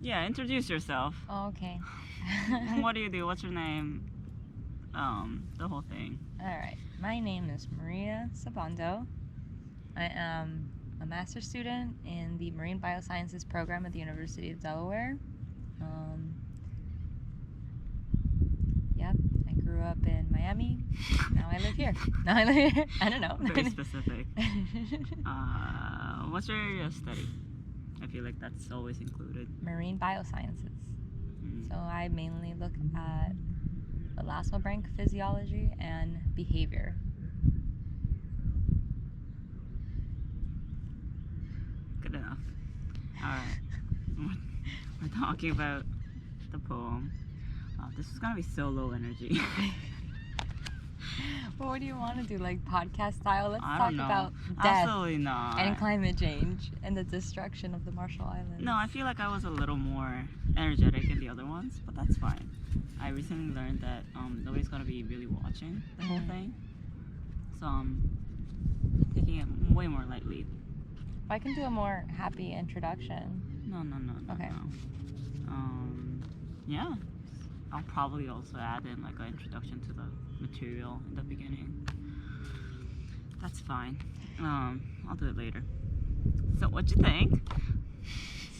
Yeah, introduce yourself. Oh, okay. What do you do? What's your name? The whole thing. Alright. My name is Maria Sabando. I am a master's student in the Marine Biosciences program at the University of Delaware. Yep, I grew up in Miami. Now I live here. I don't know. Very specific. What's your area of study? I feel like that's always included. Marine Biosciences. So I mainly look at elasmobranch physiology and behavior. Good enough. Alright. We're talking about the poem. This is gonna be so low energy. Well, what do you want to do? Like podcast style? Let's I talk don't know. about death Absolutely not. and climate change and the destruction of the Marshall Islands. No, I feel like I was a little more energetic in the other ones, but that's fine. I recently learned that nobody's gonna be really watching the whole thing, so I'm taking it way more lightly. I can do a more happy introduction. No. Okay. No. Yeah. I'll probably also add in like an introduction to the material in the beginning. That's fine. I'll do it later. So what'd you think?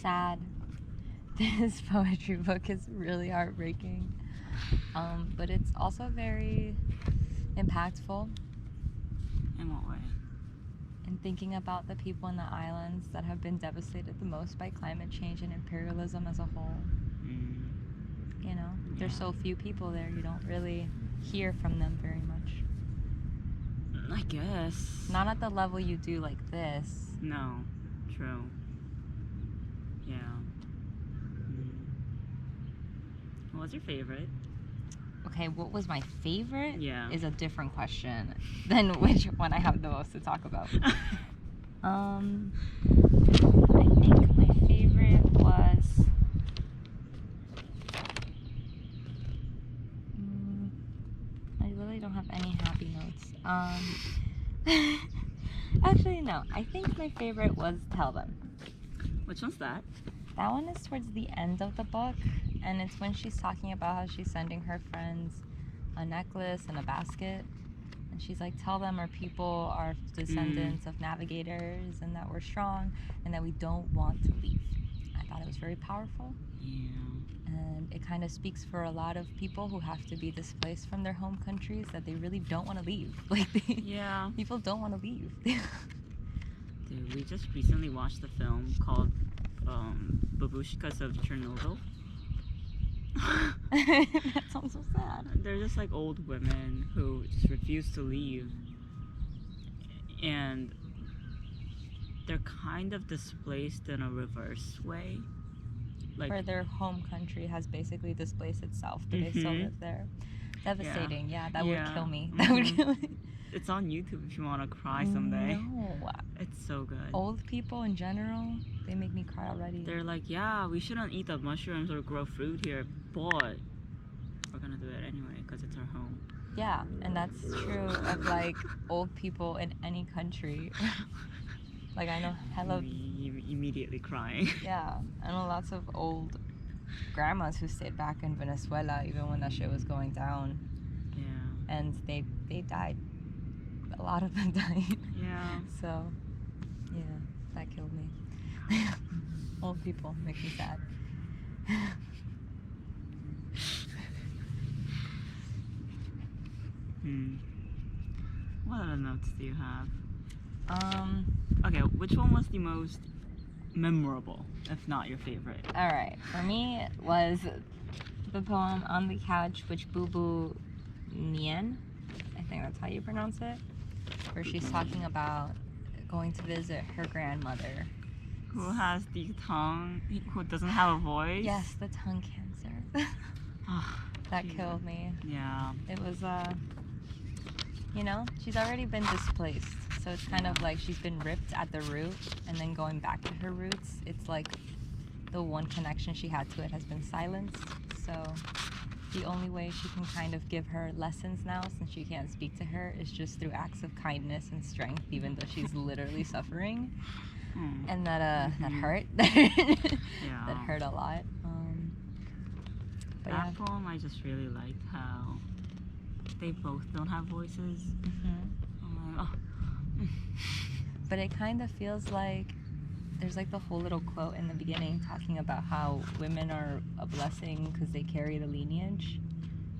Sad. This poetry book is really heartbreaking. But it's also very impactful. In what way? And thinking about the people in the islands that have been devastated the most by climate change and imperialism as a whole. You know, there's so few people there, you don't really hear from them very much. I guess. Not at the level you do like this. No. True. Yeah. What's your favorite? Okay, what was my favorite? Yeah. Is a different question than which one I have the most to talk about. I think my favorite was I really don't have any happy notes. Actually no, I think my favorite was Tell Them. Which one's that? That one is towards the end of the book, and it's when she's talking about how she's sending her friends a necklace and a basket, and she's like, tell them our people are descendants of navigators and that we're strong and that we don't want to leave. I thought it was very powerful. Yeah. And it kind of speaks for a lot of people who have to be displaced from their home countries, that they really don't want to leave. Like, Yeah. people don't want to leave. Dude, we just recently watched a film called Babushkas of Chernobyl. That sounds so sad. They're just like old women who just refuse to leave, and they're kind of displaced in a reverse way. Like, where their home country has basically displaced itself, but they still live there. Devastating. Yeah, that would kill me. That would kill me. It's on YouTube if you want to cry someday. No. It's so good. Old people in general, they make me cry already. They're like, yeah, we shouldn't eat the mushrooms or grow fruit here, but we're gonna do it anyway because it's our home. Yeah, and that's true of like old people in any country. Like, I know immediately crying. Yeah, I know lots of old grandmas who stayed back in Venezuela even when that shit was going down. Yeah. And they died. A lot of them died. Yeah. So, yeah, that killed me. Old people make me sad. What other notes do you have? Okay, which one was the most memorable, if not your favorite? Alright, for me it was the poem On the Couch, which Boo Boo Nien, I think that's how you pronounce it, where she's talking about going to visit her grandmother. Who has the tongue, who doesn't have a voice? Yes, the tongue cancer. That killed me. Yeah. It was, you know, she's already been displaced. So it's kind of like she's been ripped at the root and then going back to her roots. It's like the one connection she had to it has been silenced. So the only way she can kind of give her lessons now, since she can't speak to her, is just through acts of kindness and strength, even though she's literally suffering. and that Mhm. hurt. Yeah. That hurt a lot. But That yeah. poem, I just really liked how they both don't have voices. I'm like, oh. But it kind of feels like there's like the whole little quote in the beginning talking about how women are a blessing because they carry the lineage.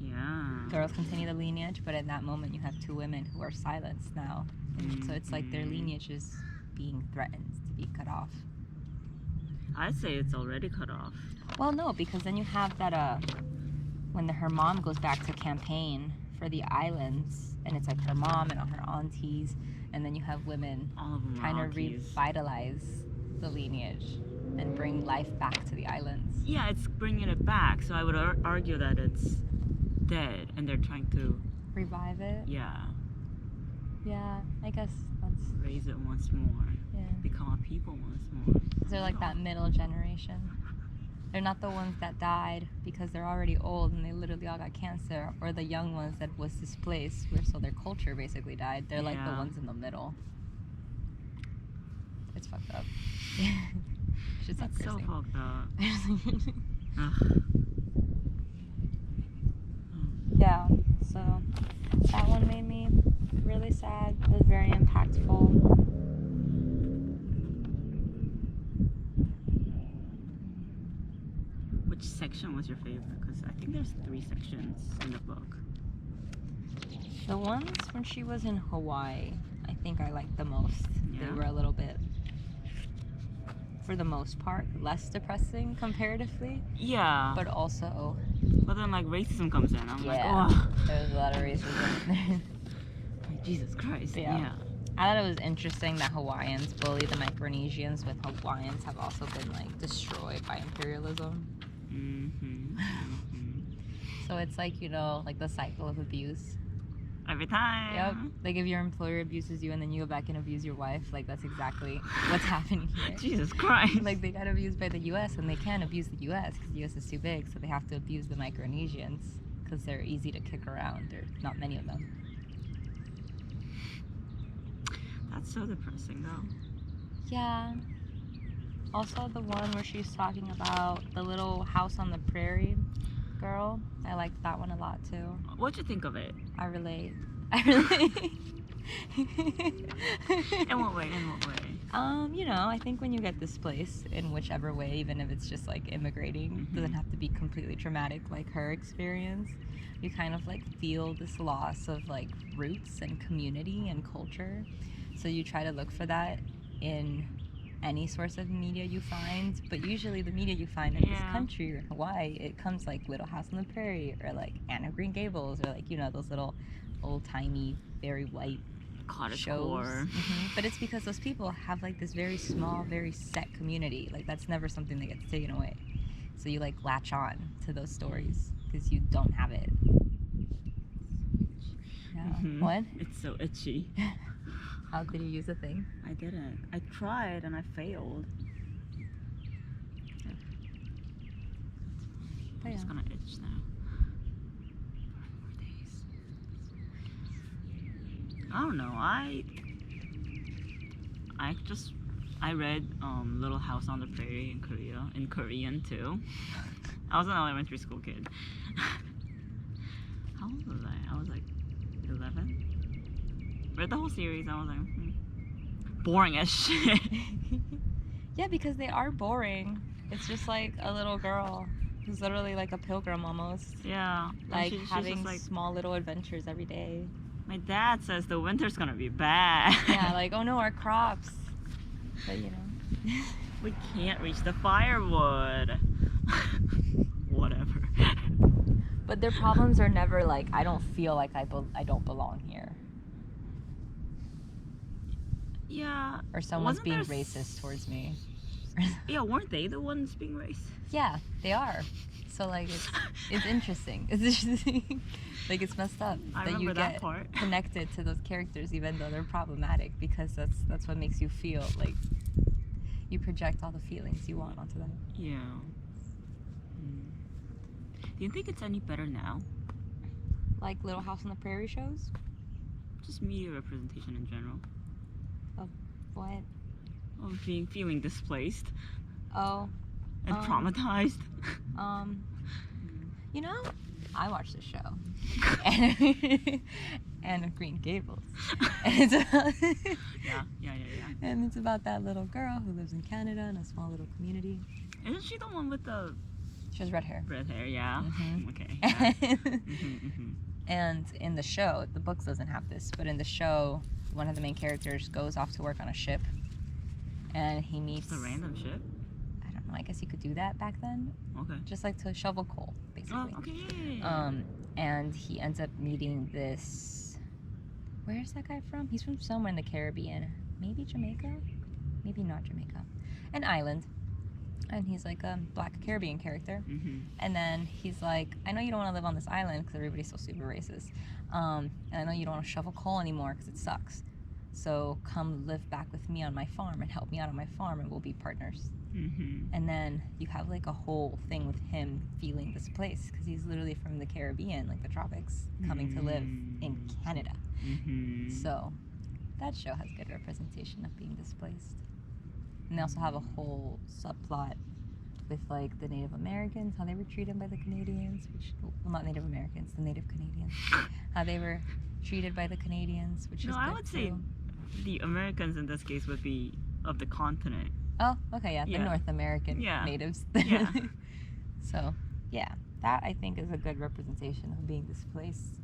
Yeah. Girls continue the lineage, but in that moment you have two women who are silenced now. And so it's like their lineage is being threatened to be cut off. I'd say it's already cut off. Well, no, because then you have that when her mom goes back to campaign for the islands, and it's like her mom and all her aunties, and then you have women All of them trying are to aunties. revitalize the lineage and bring life back to the islands. Yeah, it's bringing it back. So I would argue that it's dead, and they're trying to Revive it? Yeah. Yeah, I guess that's... Raise it once more. Yeah. Become a people once more. They're like that middle generation. They're not the ones that died because they're already old and they literally all got cancer, or the young ones that was displaced, where so their culture basically died. They're like the ones in the middle. It's fucked up. Should stop It's so cursing. fucked up. Ugh. Yeah, so that one made me really sad. It was very impactful. Which section was your favorite? Because I think there's 3 sections in the book. The ones when she was in Hawaii, I think I liked the most. Yeah. They were a little bit, for the most part, less depressing comparatively. Yeah. But also... But then, like, racism comes in. I'm like, Yeah. oh. There was a lot of racism. Jesus Christ. Yeah. I thought it was interesting that Hawaiians bully the Micronesians, with Hawaiians have also been, like, destroyed by imperialism. So it's like, you know, like the cycle of abuse. Every time. Yep. Like if your employer abuses you and then you go back and abuse your wife, like that's exactly what's happening here. Jesus Christ. Like they got abused by the U.S. and they can't abuse the U.S. because the U.S. is too big, so they have to abuse the Micronesians because they're easy to kick around. There's not many of them. That's so depressing, though. Yeah. Also the one where she's talking about the little house on the prairie girl. I liked that one a lot too. What'd you think of it? I relate. I relate. In what way? In what way? You know, I think when you get displaced in whichever way, even if it's just like immigrating, doesn't have to be completely traumatic like her experience. You kind of like feel this loss of like roots and community and culture. So you try to look for that in any source of media you find, but usually the media you find in this country or in Hawaii, it comes like Little House on the Prairie or like Anne of Green Gables or like, you know, those little old-timey, very white shows. But it's because those people have like this very small, very set community. Like that's never something that gets taken away. So you like latch on to those stories because you don't have it. Yeah. What? It's so itchy. How could you use a thing? I didn't. I tried and I failed. I'm just gonna itch now. 4 more days. I don't know. I read Little House on the Prairie in Korea, in Korean too. I was an elementary school kid. How old was I? I was like 11. Read the whole series. I was like, boring as shit. Yeah, because they are boring. It's just like a little girl who's literally like a pilgrim almost. Yeah. Like having like small little adventures every day. My dad says the winter's gonna be bad. Yeah, like, oh no, our crops. But you know. We can't reach the firewood. Whatever. But their problems are never like, I don't feel like I don't belong here. Yeah. Or someone's being racist towards me. Yeah, weren't they the ones being racist? Yeah, they are. So like it's interesting. It's interesting. Like it's messed up that you get connected to those characters even though they're problematic, because that's what makes you feel like you project all the feelings you want onto them. Yeah. Do you think it's any better now? Like Little House on the Prairie shows? Just media representation in general. Of what? of feeling displaced Oh, and Um, traumatized? you know, I watched the show. And, and Green Gables. And it's about, Yeah. and it's about that little girl who lives in Canada in a small little community. Isn't she the one with the She has red hair. red hair? Yeah. Mhm. Okay. Yeah. Mhm. And in the show, the books doesn't have this, but in the show, one of the main characters goes off to work on a ship, and he meets. Just a random ship. I don't know. I guess you could do that back then, Okay. just like to shovel coal, basically. Oh, okay. Yeah. And he ends up meeting this. Where's that guy from? He's from somewhere in the Caribbean, maybe Jamaica, maybe not Jamaica, an island. And he's like a black Caribbean character. And then he's like, I know you don't want to live on this island because everybody's so super racist. And I know you don't want to shovel coal anymore because it sucks. So come live back with me on my farm and help me out on my farm and we'll be partners. And then you have like a whole thing with him feeling displaced because he's literally from the Caribbean, like the tropics, coming to live in Canada. So that show has good representation of being displaced. And they also have a whole subplot with like the Native Americans, how they were treated by the Canadians, which, well, not Native Americans, the Native Canadians, how they were treated by the Canadians, which is No, good I would say too. the Americans in this case would be of the continent. Oh, okay, yeah, the Yeah. North American Yeah. natives. Yeah. So, yeah, that I think is a good representation of being displaced.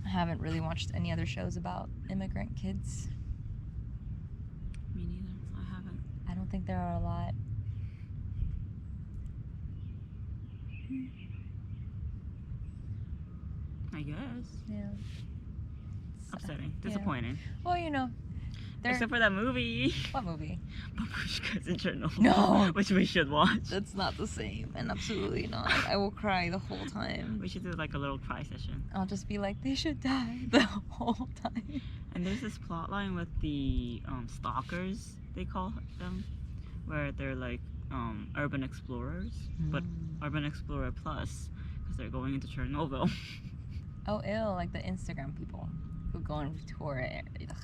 I haven't really watched any other shows about immigrant kids. Me neither. I haven't. I don't think there are a lot. I guess. Yeah. Upsetting. Yeah. Disappointing. Well, you know, Except for that movie. What movie? Babushkas in Chernobyl. No. Which we should watch. That's not the same, and absolutely not. I will cry the whole time. We should do like a little cry session. I'll just be like, they should die the whole time. And there's this plot line with the stalkers, they call them, where they're like urban explorers, but urban explorer plus, because they're going into Chernobyl. Oh, ill, like the Instagram people who go and tour it. Ugh.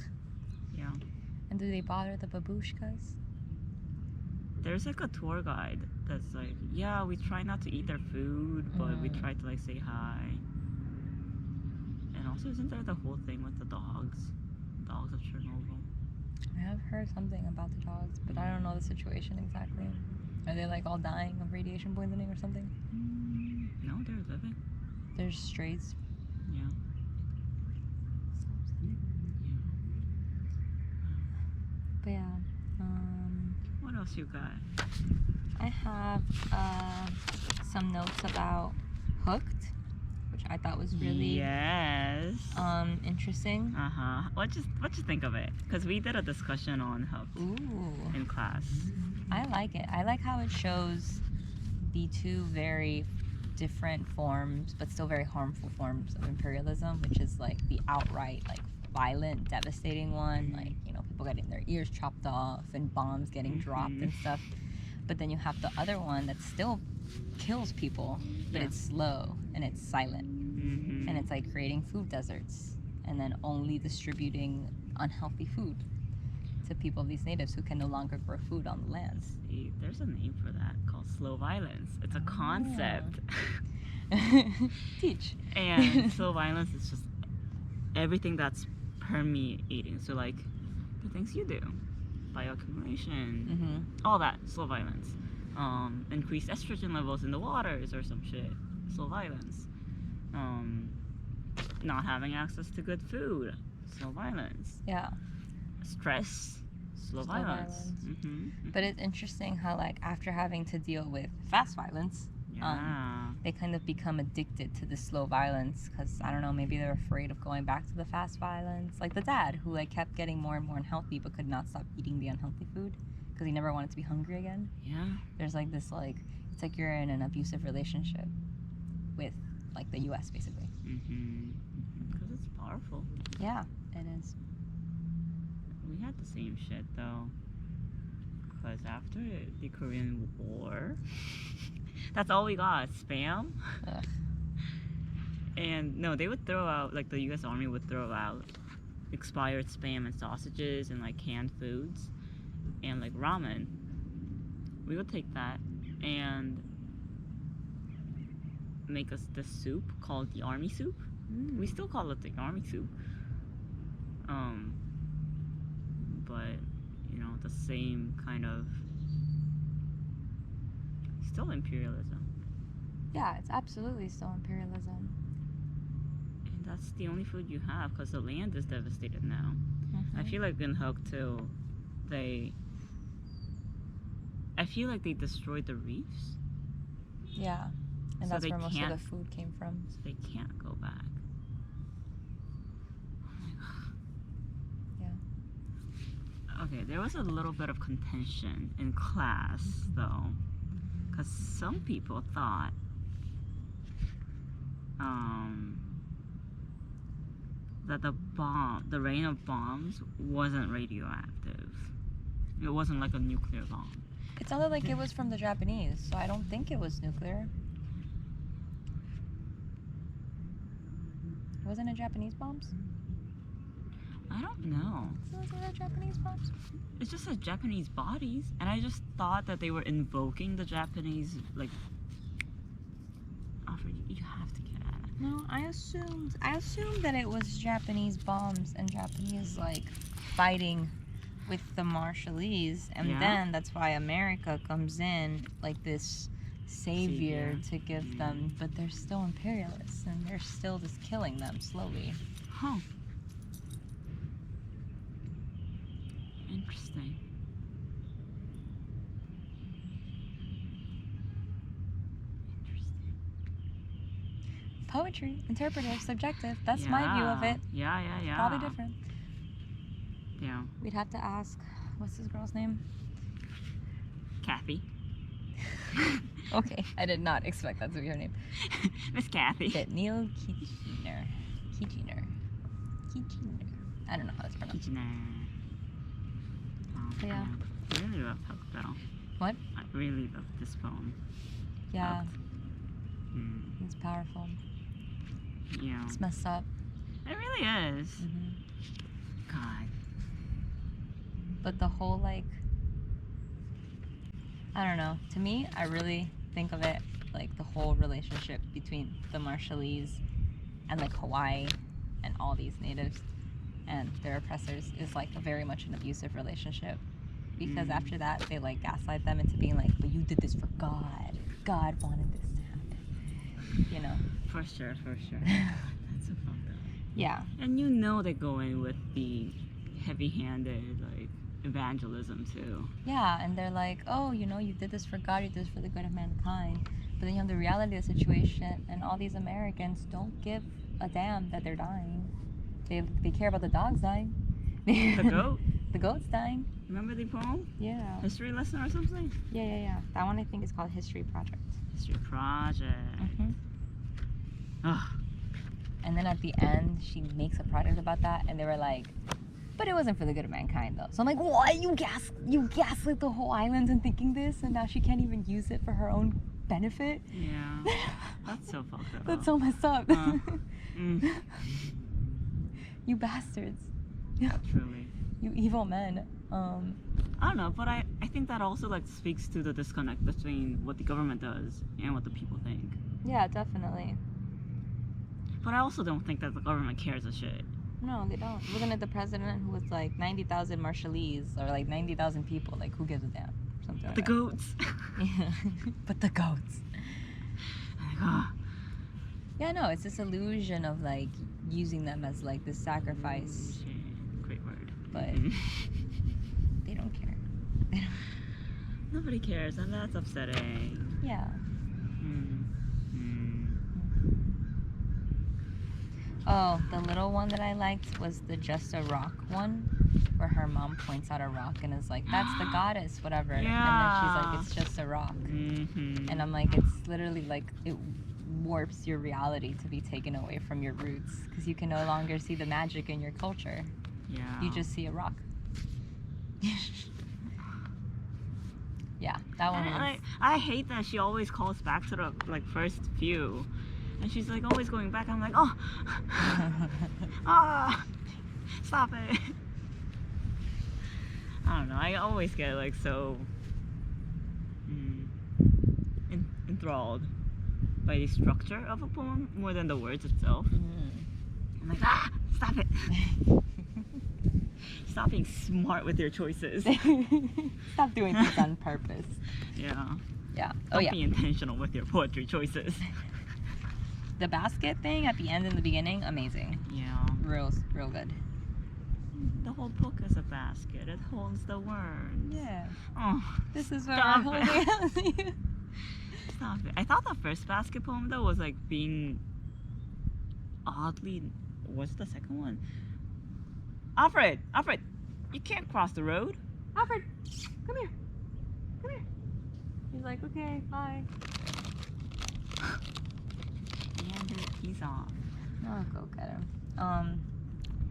Yeah. And do they bother the babushkas? There's like a tour guide that's like, yeah, we try not to eat their food, but we try to like say hi. And also, isn't there the whole thing with the dogs of Chernobyl? I have heard something about the dogs, but I don't know the situation exactly. Are they like all dying of radiation poisoning or something? No, they're living. There's strays. Yeah. But yeah. What else you got? I have some notes about Hooked, which I thought was really Yes. interesting. What you think of it? Because we did a discussion on Hooked Ooh, in class. I like it. I like how it shows the two very different forms, but still very harmful forms of imperialism, which is like the outright, like violent, devastating one, like, you know, people getting their ears chopped off and bombs getting dropped and stuff. But then you have the other one that still kills people, but it's slow and it's silent. And it's like creating food deserts and then only distributing unhealthy food to people of these natives who can no longer grow food on the lands. See, there's a name for that called slow violence. It's a concept. Teach. And slow violence is just everything that's permeating. So like the things you do, bioaccumulation, all that, slow violence. Increased estrogen levels in the waters or some shit, slow violence. Not having access to good food, slow violence. Yeah. Stress, slow violence. But it's interesting how, like, after having to deal with fast violence, they kind of become addicted to the slow violence because, I don't know, maybe they're afraid of going back to the fast violence. Like the dad who like kept getting more and more unhealthy but could not stop eating the unhealthy food because he never wanted to be hungry again. Yeah. There's like this, like, it's like you're in an abusive relationship with like the US basically. Because it's powerful. Yeah, it is. We had the same shit though. Because after the Korean War, that's all we got, spam. Ugh. And no, they would throw out, like the US Army would throw out expired spam and sausages and like canned foods and like ramen. We would take that and make us this soup called the army soup. We still call it the army soup. But you know, the same kind of still imperialism. Yeah, it's absolutely still imperialism. And that's the only food you have because the land is devastated now. I feel like in Hook too, I feel like they destroyed the reefs. Yeah, and So that's they where most of can't- the food came from. So they can't go back. Okay, there was a little bit of contention in class, though, because some people thought that the rain of bombs wasn't radioactive. It wasn't like a nuclear bomb. It sounded like it was from the Japanese, so I don't think it was nuclear. Wasn't it Japanese bombs? I don't know. Was it Japanese bombs? It's just a Japanese bodies, and I just thought that they were invoking the Japanese, like. Alfred, you have to get at it. No, I assumed that it was Japanese bombs and Japanese like fighting with the Marshallese, and Yeah. then that's why America comes in like this savior Savior. to give them, but they're still imperialists and they're still just killing them slowly. Huh. Interesting. Poetry, interpretive, subjective. That's my view of it. Yeah. Probably different. Yeah. We'd have to ask, what's this girl's name? Kathy. Okay, I did not expect that to be her name. Miss Kathy. Neil Kitchener. I don't know how it's pronounced. Kitchener. Oh, Yeah. I really love Hook, though. What? I really love this poem. Yeah, Hook. it's powerful. Yeah. It's messed up. It really is. God. But the whole, like, I don't know. To me, I really think of it like the whole relationship between the Marshallese and like Hawaii and all these natives and their oppressors is like a very much an abusive relationship. Because after that, they like gaslight them into being like, but you did this for God. God wanted this to happen. You know? For sure. That's so fucked up. Yeah. And you know they go in with the heavy-handed, like, evangelism, too. Yeah, and they're like, oh, you know, you did this for God, you did this for the good of mankind. But then you have the reality of the situation, and all these Americans don't give a damn that they're dying. They care about the dogs dying. The goat. The goat's dying. Remember the poem? Yeah. History lesson or something? Yeah. That one I think is called History Project. History project. Ugh. And then at the end, she makes a project about that, and they were like, but it wasn't for the good of mankind, though. So I'm like, what? You gaslit the whole island in thinking this, and now she can't even use it for her own benefit? Yeah. That's so fucked up. That's so messed up. You bastards. Truly. You evil men. I don't know, but I think that also like speaks to the disconnect between what the government does and what the people think. Yeah, definitely. But I also don't think that the government cares a shit. No, they don't. Looking at the president who was like 90,000 Marshallese or like 90,000 people, like who gives a damn? Something like The that. goats. Yeah. But the goats. Like, oh. Yeah, no, it's this illusion of like using them as like this sacrifice, Shit. Great word. but they don't care. Nobody cares, and that's upsetting. Yeah. Mm. Oh, the little one that I liked was the Just a Rock one, where her mom points out a rock and is like, that's the goddess, whatever. And then she's like, it's just a rock. And I'm like, it's literally like, it warps your reality to be taken away from your roots, because you can no longer see the magic in your culture. Yeah. You just see a rock. Yeah, that one was... I hate that she always calls back to the like first few, and she's like always going back. I'm like, oh, ah, Stop it. I don't know. I always get like so enthralled by the structure of a poem more than the words itself. I'm like, stop it. Stop being smart with your choices. Stop doing things on purpose. Yeah. Yeah. Don't be intentional with your poetry choices. The basket thing at the end and the beginning, amazing. Yeah. Real good. The whole book is a basket. It holds the words. Yeah. Oh, This is what stop we're it. holding. Stop it. I thought the first basket poem though was like being oddly. What's the second one? Alfred, you can't cross the road. Alfred, come here. Come here. He's like, okay, bye. Yeah, he's off. I'll go get him.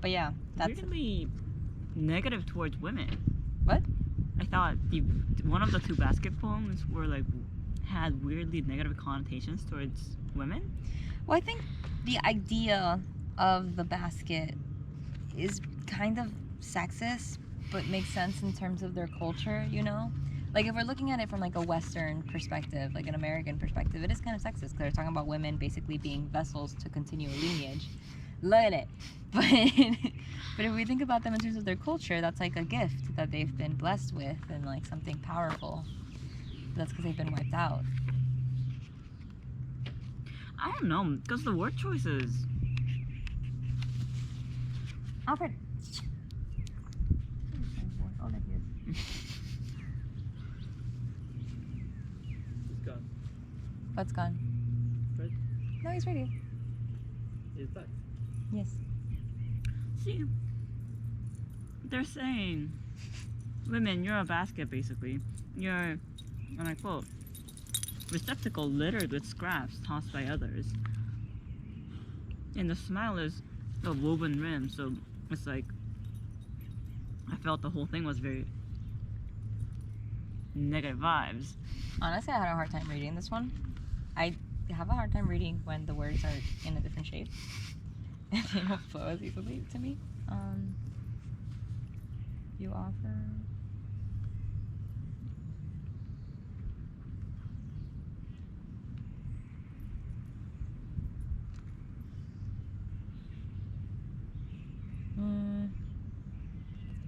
But yeah, that's Weirdly negative towards women. what? I thought one of the two basket poems were like had weirdly negative connotations towards women. Well, I think the idea of the basket is kind of sexist, but makes sense in terms of their culture, you know? Like, if we're looking at it from, like, a Western perspective, like an American perspective, it is kind of sexist, because they're talking about women basically being vessels to continue a lineage. Look at it. But if we think about them in terms of their culture, that's, like, a gift that they've been blessed with, and, like, something powerful. That's because they've been wiped out. I don't know, because the word choices. Alfred. Oh, there he is. He's gone. What's gone? Fred? No, he's right here. He's back. Yes. See, they're saying, women, you're a basket basically. You're, and I quote, receptacle littered with scraps tossed by others. And the smile is a woven rim, so it's like, I felt the whole thing was very negative vibes. Honestly, I had a hard time reading this one. I have a hard time reading when the words are in a different shape. And they don't flow as easily to me. You offer...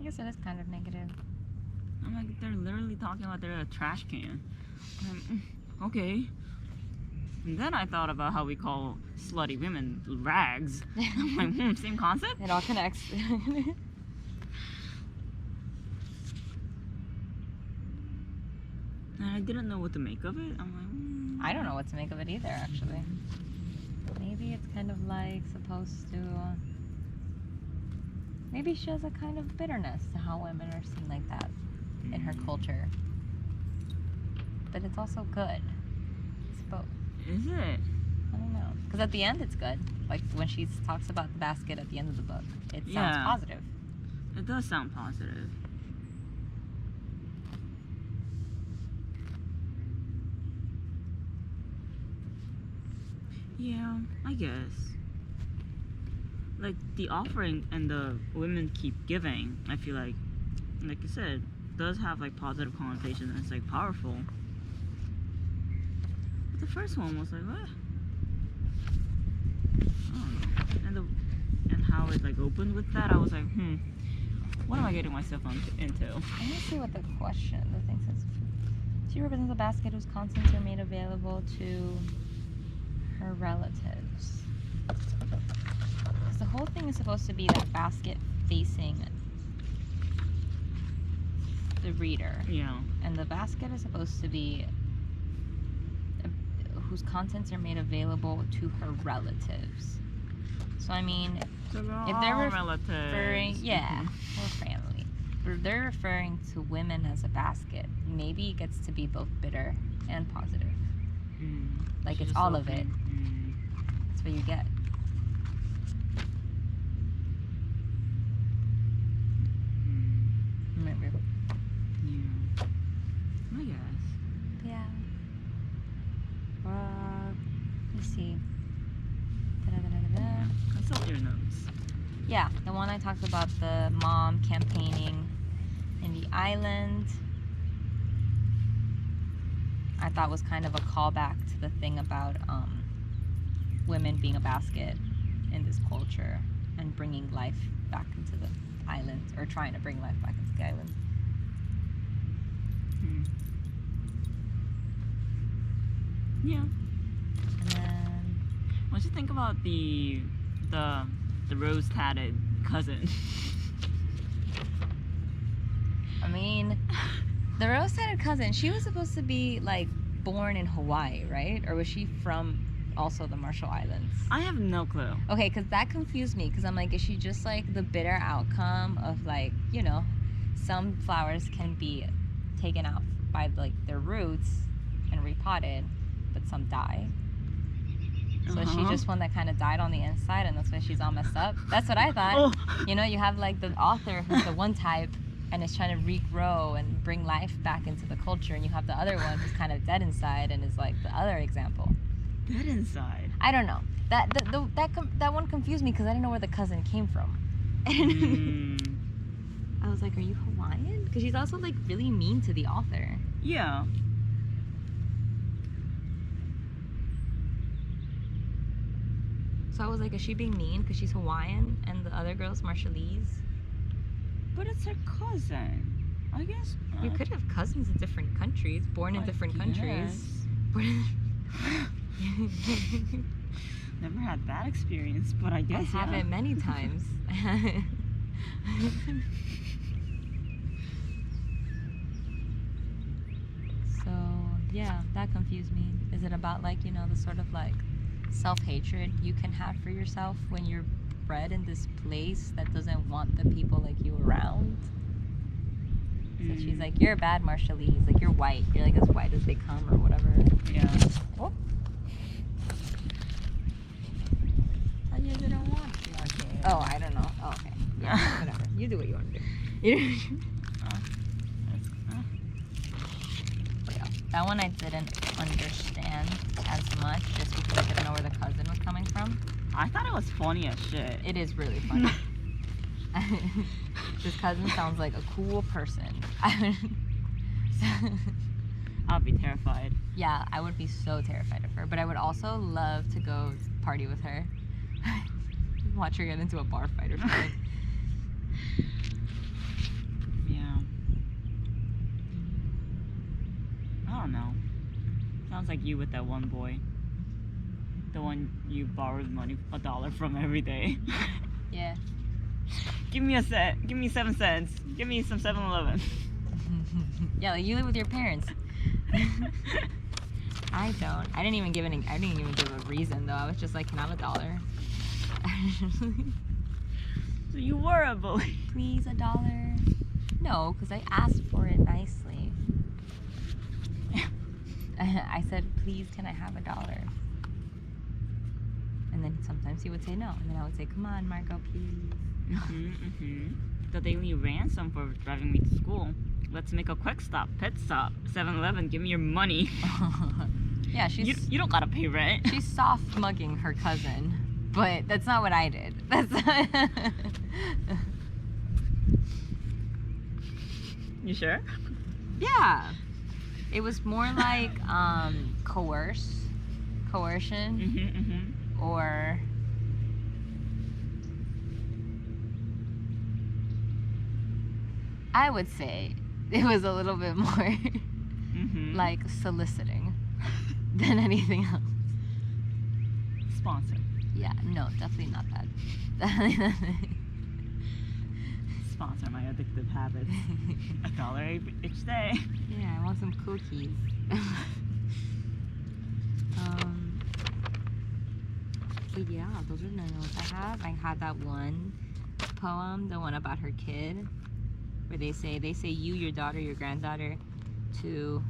I guess it is kind of negative. I'm like, they're literally talking about they're a trash can. Okay. And then I thought about how we call slutty women rags. I'm like, same concept? It all connects. And I didn't know what to make of it. I'm like, I don't know what to make of it either, actually. Maybe it's kind of like supposed to... Maybe she has a kind of bitterness to how women are seen like that in her culture. But it's also good. It's both. Is it? I don't know. Because at the end it's good. Like when she talks about the basket at the end of the book. It sounds Yeah. positive. It does sound positive. Yeah, I guess. Like the offering and the women keep giving, I feel like you said, does have like positive connotations and it's like powerful. But the first one was like, what? I don't know. And how it like opened with that, I was like, what am I getting myself into? Let me see what the thing says. She represents a basket whose contents are made available to her relatives. Because the whole thing is supposed to be that basket facing the reader. Yeah. And the basket is supposed to be whose contents are made available to her relatives. So I mean, So if they're relatives. referring, yeah, or family. But if they're referring to women as a basket, maybe it gets to be both bitter and positive. Like it's all of it. That's what you get. Remember? Yeah. I guess. Yeah. Let me see. Da-da-da-da-da. Consult your notes. Yeah, the one I talked about, the mom campaigning in the island, I thought was kind of a callback to the thing about women being a basket in this culture and bringing life back into the island, or trying to bring life back into the island. Yeah. And then What do you think about the rose-tatted cousin? I mean, the rose-headed cousin, she was supposed to be like born in Hawaii, right? Or was she from also the Marshall Islands? I have no clue. Okay, because that confused me, because I'm like, is she just like the bitter outcome of like, you know, some flowers can be taken out by like their roots and repotted, but some die. So is she just one that kind of died on the inside, and that's why she's all messed up? That's what I thought. Oh. You know, you have like the author who's the one type and is trying to regrow and bring life back into the culture, and you have the other one who's kind of dead inside and is like the other example. Dead inside. I don't know. That one confused me because I didn't know where the cousin came from. I was like, are you Hawaiian? Because she's also like really mean to the author. Yeah. So I was like, is she being mean because she's Hawaiian and the other girl's Marshallese? But it's her cousin. I guess. You could have cousins in different countries, born in different countries. Never had that experience, but I guess I have it many times. So yeah, that confused me. Is it about like, you know, the sort of like self-hatred you can have for yourself when you're bred in this place that doesn't want the people like you around? So she's like, you're a bad Marshallese, like you're white, you're like as white as they come or whatever. Yeah. Oh. I didn't want to. Okay. Oh, I don't know. Oh, okay. Yeah, whatever. You do what you want to do. But yeah, that one I didn't understand as much just because I didn't know where the cousin was coming from. I thought it was funny as shit. It is really funny. This cousin sounds like a cool person. I'll be terrified. Yeah, I would be so terrified of her. But I would also love to go party with her. Watch her get into a bar fight or something. Yeah. I don't know. Sounds like you with that one boy. The one you borrowed money, $1 from every day. Yeah. Give me a cent. Give me 7 cents. Give me some 7-Eleven. Yeah, like you live with your parents. I don't. I didn't even give a reason though. I was just like, can I have $1? So you were a bully. Please, $1. No, because I asked for it nicely. I said, please, can I have $1? And then sometimes he would say no, and then I would say, come on, Marco, please. The daily ransom for driving me to school. Let's make a quick stop, pit stop, 7-Eleven. Give me your money. Yeah, she's. You don't gotta pay rent. She's soft mugging her cousin, but that's not what I did. That's. You sure? Yeah, it was more like coercion, or. I would say it was a little bit more like soliciting than anything else. Sponsor. Yeah, no, definitely not that. Sponsor my addictive habits. $1 each day. Yeah, I want some cookies. But yeah, those are the notes I have. I had that one poem, the one about her kid, where they say you, your daughter, your granddaughter, too,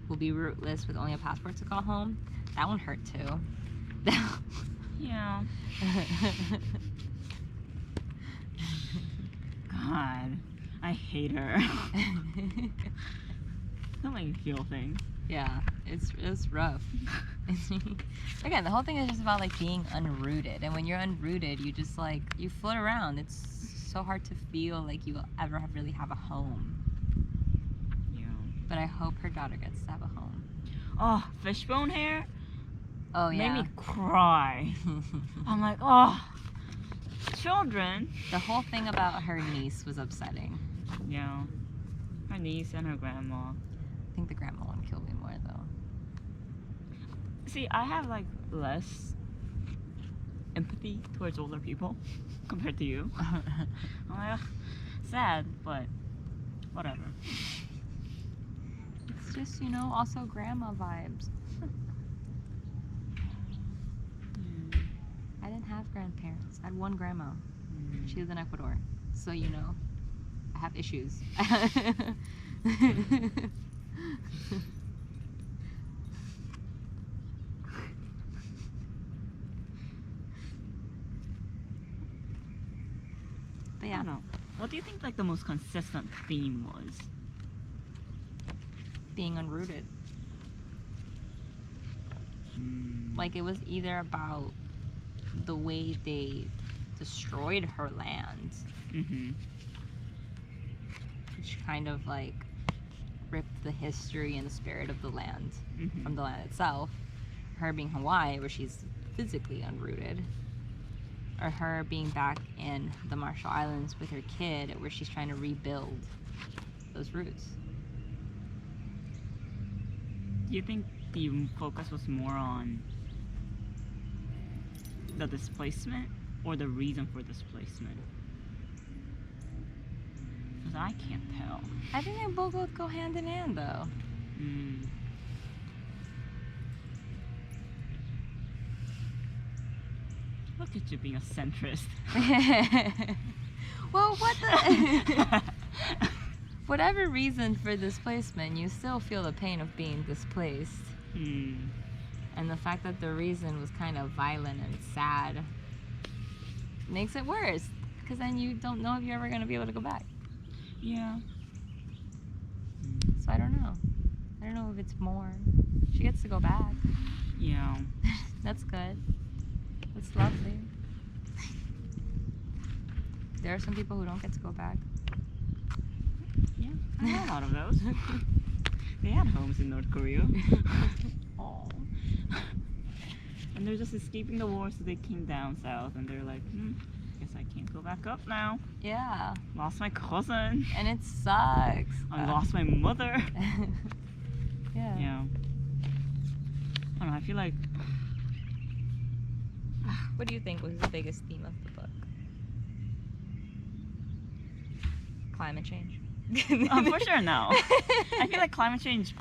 will be rootless with only a passport to call home. That one hurt too. Yeah. God, I hate her. Don't make me feel things. Yeah. It's rough. Again, the whole thing is just about like being unrooted, and when you're unrooted, you just like you float around. It's so hard to feel like you will ever really have a home. Yeah. But I hope her daughter gets to have a home. Oh, fishbone hair Oh made yeah. me cry. I'm like, oh, children. The whole thing about her niece was upsetting. Yeah. Her niece and her grandma. I think the grandma one killed me more though. See, I have like less empathy towards older people compared to you. I'm like, ugh, sad, but whatever. It's just, you know, also grandma vibes. I didn't have grandparents. I had one grandma. She was in Ecuador. So, you know, I have issues. But I yeah, don't know. What do you think like the most consistent theme was? being unrooted. Like, it was either about the way they destroyed her land, Mm-hmm. which kind of like ripped the history and the spirit of the land Mm-hmm. from the land itself. Her being Hawaii, where she's physically unrooted, or her being back in the Marshall Islands with her kid, where she's trying to rebuild those roots. Do you think the focus was more on the displacement or the reason for displacement? Because I can't tell. I think they both go hand in hand, though. Look at you being a centrist. Well, what the... Whatever reason for displacement, you still feel the pain of being displaced. And the fact that the reason was kind of violent and sad makes it worse, because then you don't know if you're ever going to be able to go back. Yeah. So I don't know. I don't know if it's more. She gets to go back. Yeah. That's good. That's lovely. There are some people who don't get to go back. Yeah. I know a lot of those. They had homes in North Korea. Aw. And they're just escaping the war, so they came down south, and they're like, guess I can't go back up now. Yeah. Lost my cousin. And it sucks. I lost my mother. Yeah. Yeah. I don't know, I feel like... What do you think was the biggest theme of the book? Climate change. For sure, no. I feel like climate change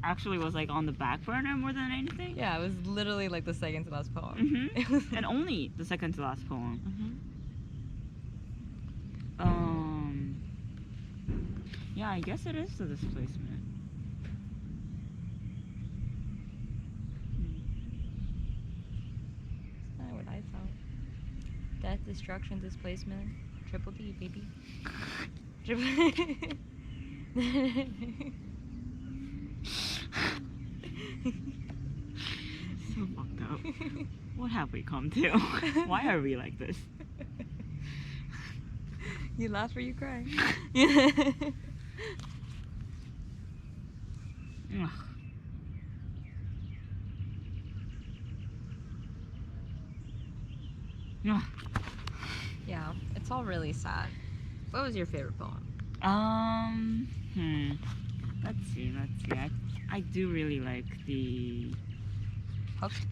actually was like on the back burner more than anything. Yeah, it was literally like the second to last poem. And only the second to last poem. Yeah, I guess it is the displacement. That's kind of what I felt. Death, destruction, displacement. Triple D, baby. Triple So fucked up. What have we come to? Why are we like this? You laugh or you cry. Ugh. Ugh. Yeah, it's all really sad. What was your favorite poem? Let's see. I do really like the Hooked?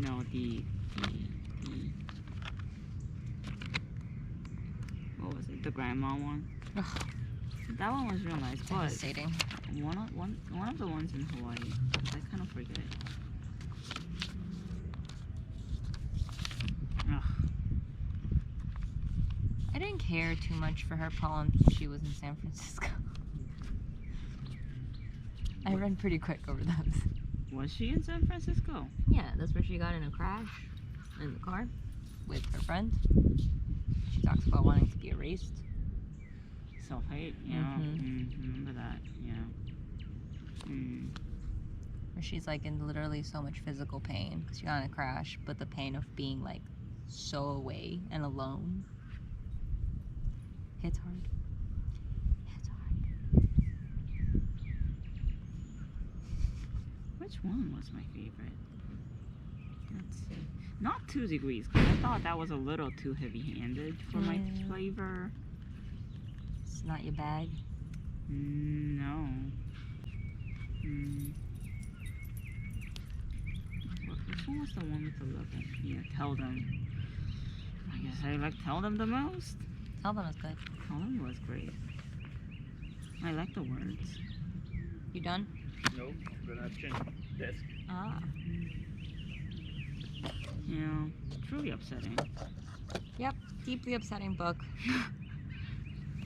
no, the what was it? The grandma one. Ugh. That one was real nice, but Devastating. one of the ones in Hawaii, I kind of forget. Ugh. I didn't care too much for her poems when she was in San Francisco. I ran pretty quick over those. Was she in San Francisco? Yeah, that's where she got in a crash in the car with her friend. She talks about wanting to be erased. Self-hate, yeah. Remember that, yeah. Where she's like in literally so much physical pain because she got in a crash, but the pain of being like so away and alone hits hard. Hits hard. Which one was my favorite? Let's see. Not 2 Degrees, because I thought that was a little too heavy-handed for my flavor. It's not your bag. No. Which one was the one with the look at? Yeah, Tell Them. I guess I like Tell Them the most. Tell Them is good. Tell Them was great. I like the words. You done? Nope, I'm gonna change desk. Ah. Yeah, truly upsetting. Yep, deeply upsetting book.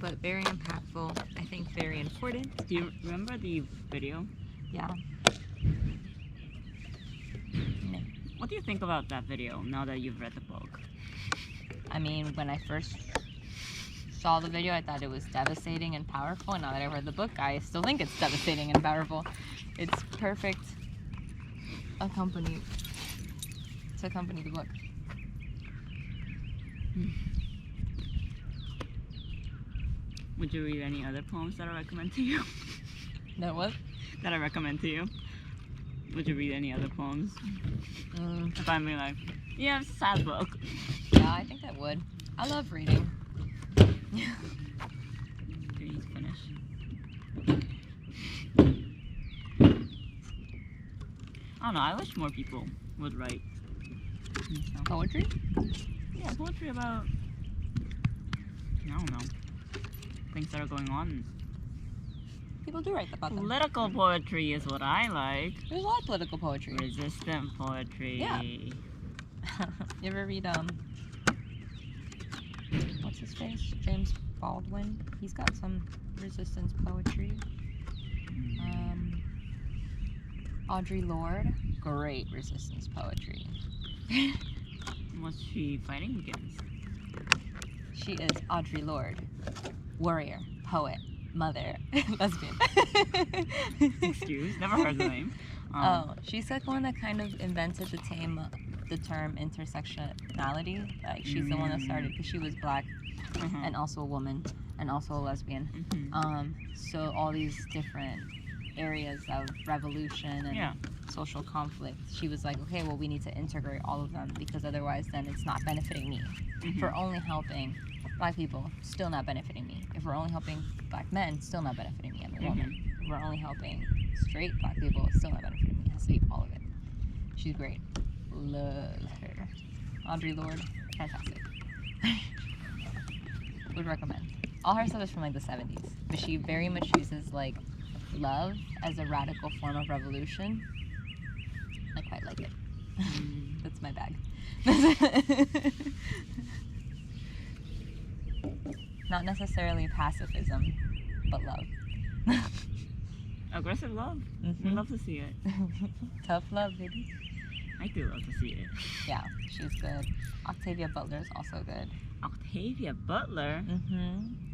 But very impactful. I think very important. Do you remember the video? Yeah. No. What do you think about that video now that you've read the book? I mean, when I first saw the video, I thought it was devastating and powerful. And now that I read the book, I still think it's devastating and powerful. It's perfect to accompany the book. Would you read any other poems that I recommend to you? That what? That I recommend to you? Would you read any other poems? If I'm being like, yeah, it's a sad book. Yeah, I think I would. I love reading. Do you need to finish? I don't know, I wish more people would write. Poetry? Yeah, poetry about, I don't know, things that are going on. People do write about them. Political poetry is what I like. There's a lot of political poetry. Resistant poetry. Yeah. You ever read, what's his face? James Baldwin. He's got some resistance poetry. Audre Lorde. Great resistance poetry. What's she fighting against? She is Audre Lorde. Warrior, poet, mother, lesbian. Excuse, never heard the name. She's like one that kind of invented the term intersectionality. Like she's the one that started because she was black and also a woman and also a lesbian. So all these different areas of revolution and social conflict, she was like, okay, well, we need to integrate all of them because otherwise then it's not benefiting me. If we're only helping black people, still not benefiting me. If we're only helping black men, still not benefiting me. I'm a woman. If we're only helping straight black people, still not benefiting me. It has to be all of it. She's great. Love her. Audre Lorde, fantastic. Would recommend. All her stuff is from like the 70s, but she very much uses like love as a radical form of revolution. I quite like it. That's my bag. Not necessarily pacifism, but love. Aggressive love? We love to see it. Tough love, baby. I do love to see it. Yeah, she's good. Octavia Butler is also good. Octavia Butler?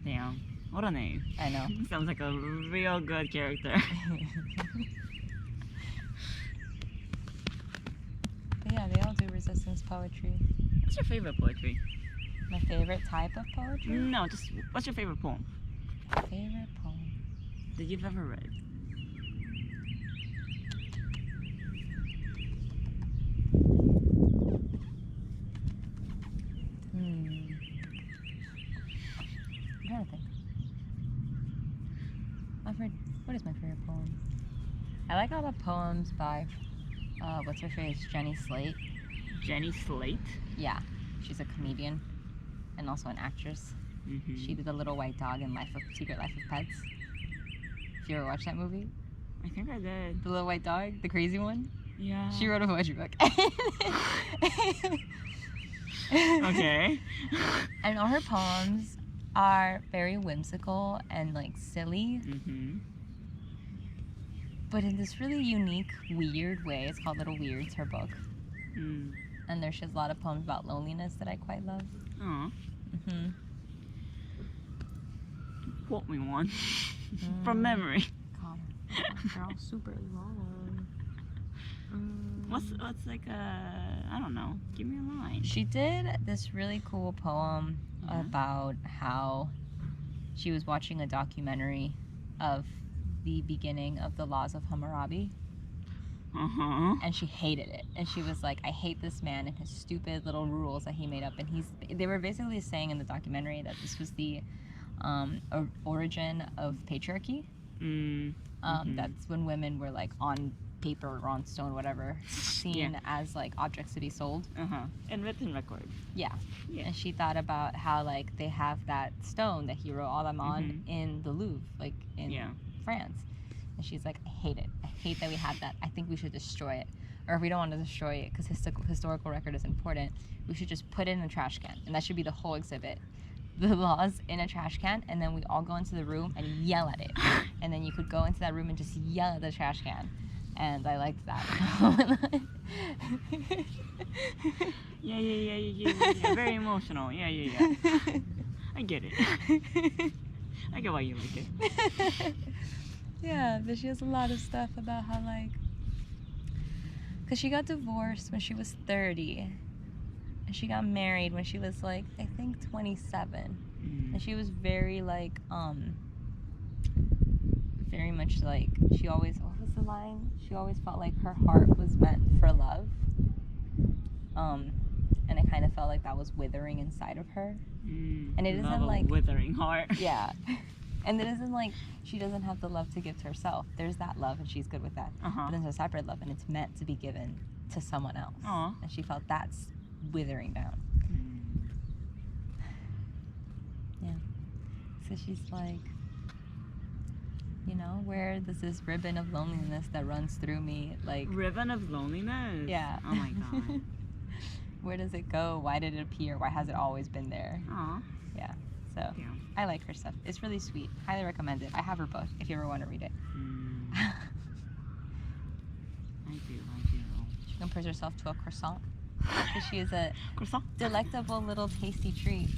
Damn, what a name. I know. Sounds like a real good character. But yeah, they all do resistance poetry. What's your favorite poetry? My favorite type of poetry? No, just what's your favorite poem Favorite poem? that you've ever read? I'm trying to think. What is my favorite poem? I like all the poems by, what's her face? Jenny Slate. Jenny Slate? Yeah, she's a comedian and also an actress. She did The Little White Dog in Secret Life of Pets. If you ever watched that movie? I think I did. The Little White Dog, the crazy one? Yeah. She wrote a poetry book. Okay. And all her poems are very whimsical and like silly, but in this really unique, weird way. It's called Little Weirds, her book. And she has a lot of poems about loneliness that I quite love. Oh. Quote me one from memory. Calm. They're all super long. What's like I don't know. Give me a line. She did this really cool poem Yeah. about how she was watching a documentary of the beginning of the laws of Hammurabi, and she hated it. And she was like, I hate this man and his stupid little rules that he made up. And they were basically saying in the documentary that this was the origin of patriarchy. That's when women were like on paper or on stone, whatever, seen as like objects to be sold. And written record. Yeah. Yeah. And she thought about how like they have that stone that he wrote all them on in the Louvre, like in France. And she's like, I hate it. I hate that we have that. I think we should destroy it. Or if we don't want to destroy it because historical record is important, we should just put it in a trash can. And that should be the whole exhibit. The laws in a trash can, and then we all go into the room and yell at it. And then you could go into that room and just yell at the trash can. And I liked that. Yeah. Very emotional. Yeah. I get it. I get why you like it. Yeah, but she has a lot of stuff about how like, because she got divorced when she was 30, and she got married when she was like, I think 27, and she was very like, very much like, she always, what was the line? She always felt like her heart was meant for love, and it kind of felt like that was withering inside of her, and it isn't like withering heart. Yeah. And it isn't like she doesn't have the love to give to herself. There's that love, and she's good with that. But there's a separate love, and it's meant to be given to someone else. And she felt that's withering down. Yeah. So she's like, you know, where does this ribbon of loneliness that runs through me, like... Ribbon of loneliness? Yeah. Oh my god. Where does it go? Why did it appear? Why has it always been there? Yeah. So, I like her stuff. It's really sweet. Highly recommend it. I have her book if you ever want to read it. I do. She compares herself to a croissant. Because she is a Croissant? delectable little tasty treat.